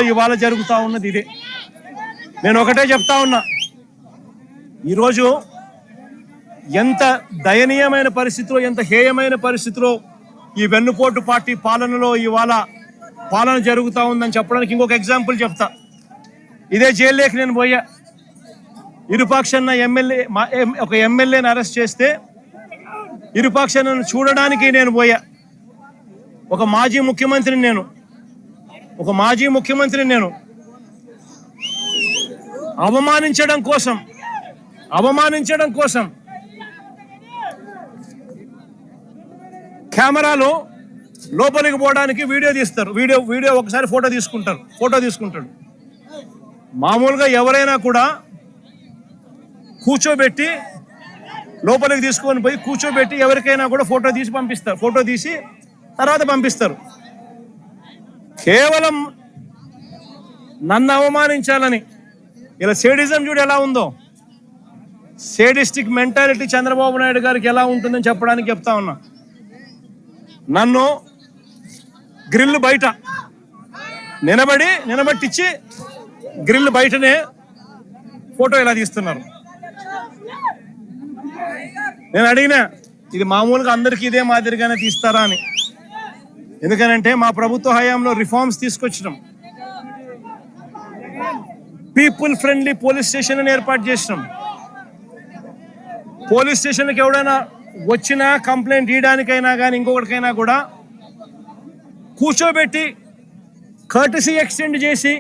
ఇవాళ జరుగుతూ ఉన్నది ఇదే. నేను ఒకటే చెప్తా ఉన్నా, ఈరోజు ఎంత దయనీయమైన పరిస్థితిలో, ఎంత హేయమైన పరిస్థితిలో ఈ వెన్నుపోటు పార్టీ పాలనలో ఇవాళ పాలన జరుగుతూ ఉందని చెప్పడానికి ఇంకొక ఎగ్జాంపుల్ చెప్తా. ఇదే జైల్లోకి నేను పోయా. ఇరుపక్షాన ఒక ఎమ్మెల్యేని అరెస్ట్ చేస్తే ఇరుపక్షాలను చూడడానికి నేను పోయా. ఒక మాజీ ముఖ్యమంత్రిని నేను అవమానించడం కోసం కెమెరాలో లోపలికి పోవడానికి వీడియో తీస్తారు. వీడియో ఒకసారి ఫోటో తీసుకుంటాడు. మామూలుగా ఎవరైనా కూడా కూర్చోబెట్టి లోపలికి తీసుకొని పోయి కూర్చోబెట్టి ఎవరికైనా కూడా ఫోటో తీసి తర్వాత పంపిస్తారు. కేవలం నన్ను అవమానించాలని, ఇలా సేడిజం చూడు ఎలా ఉందో, సేడిస్టిక్ మెంటాలిటీ చంద్రబాబు నాయుడు గారికి ఎలా ఉంటుందని చెప్పడానికి చెప్తా ఉన్నా. నన్ను గ్రిల్ బయట నిలబట్టించి గ్రిల్ బయటనే ఫోటో ఇలా తీస్తున్నారు. నేను అడిగినా, ఇది మామూలుగా అందరికీ ఇదే మాదిరిగానే తీస్తారా అని. ఎందుకనంటే మా ప్రభుత్వ హయాంలో రిఫార్మ్స్ తీసుకొచ్చినాం. పీపుల్ ఫ్రెండ్లీ పోలీస్ స్టేషన్ ఏర్పాటు చేసినాం. పోలీస్ స్టేషన్కి ఎవడైనా వచ్చినా కంప్లైంట్ ఇవ్వడానికైనా కానీ ఇంకొకటికైనా కూడా కూర్చోబెట్టి కర్టసీ ఎక్స్టెండ్ చేసి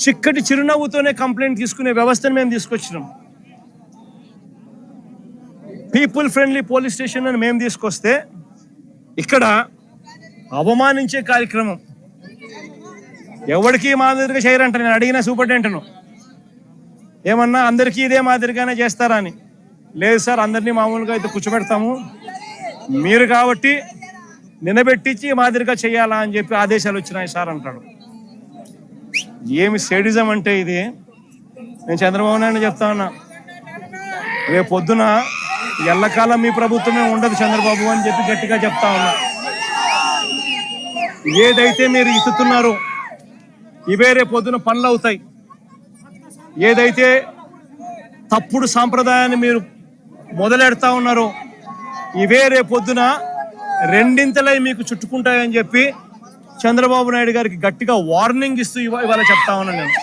చిక్కటి చిరునవ్వుతోనే కంప్లైంట్ తీసుకునే వ్యవస్థను మేము తీసుకొచ్చినాం. పీపుల్ ఫ్రెండ్లీ పోలీస్ స్టేషన్ అని మేము తీసుకొస్తే ఇక్కడ అవమానించే కార్యక్రమం ఎవరికి మాదిరిగా చేయరంట. నేను అడిగిన సూపరింటెండెంట్ను ఏమన్నా అందరికీ ఇదే మాదిరిగానే చేస్తారా అని. లేదు సార్, అందరినీ మామూలుగా అయితే కూర్చోబెడతాము, మీరు కాబట్టి నిలబెట్టించి మాదిరిగా చేయాలా అని చెప్పి ఆదేశాలు వచ్చినాయి సార్ అంటాడు. ఏమి సేడిజం అంటే ఇది. నేను చంద్రబాబు నాయుడు చెప్తా ఉన్నా, రేపు పొద్దున ఎల్లకాలం మీ ప్రభుత్వమే ఉండదు చంద్రబాబు అని చెప్పి గట్టిగా చెప్తా ఉన్నా. ఏదైతే మీరు ఇస్తున్నారో ఇవే రేపు పొద్దున పనులు అవుతాయి. ఏదైతే తప్పుడు సాంప్రదాయాన్ని మీరు మొదలెడతా ఉన్నారో ఇవే రేపు పొద్దున రెండింతలై మీకు చుట్టుకుంటాయని చెప్పి చంద్రబాబు నాయుడు గారికి గట్టిగా వార్నింగ్ ఇస్తూ ఇవాళ చెప్తా ఉన్నాను నేను.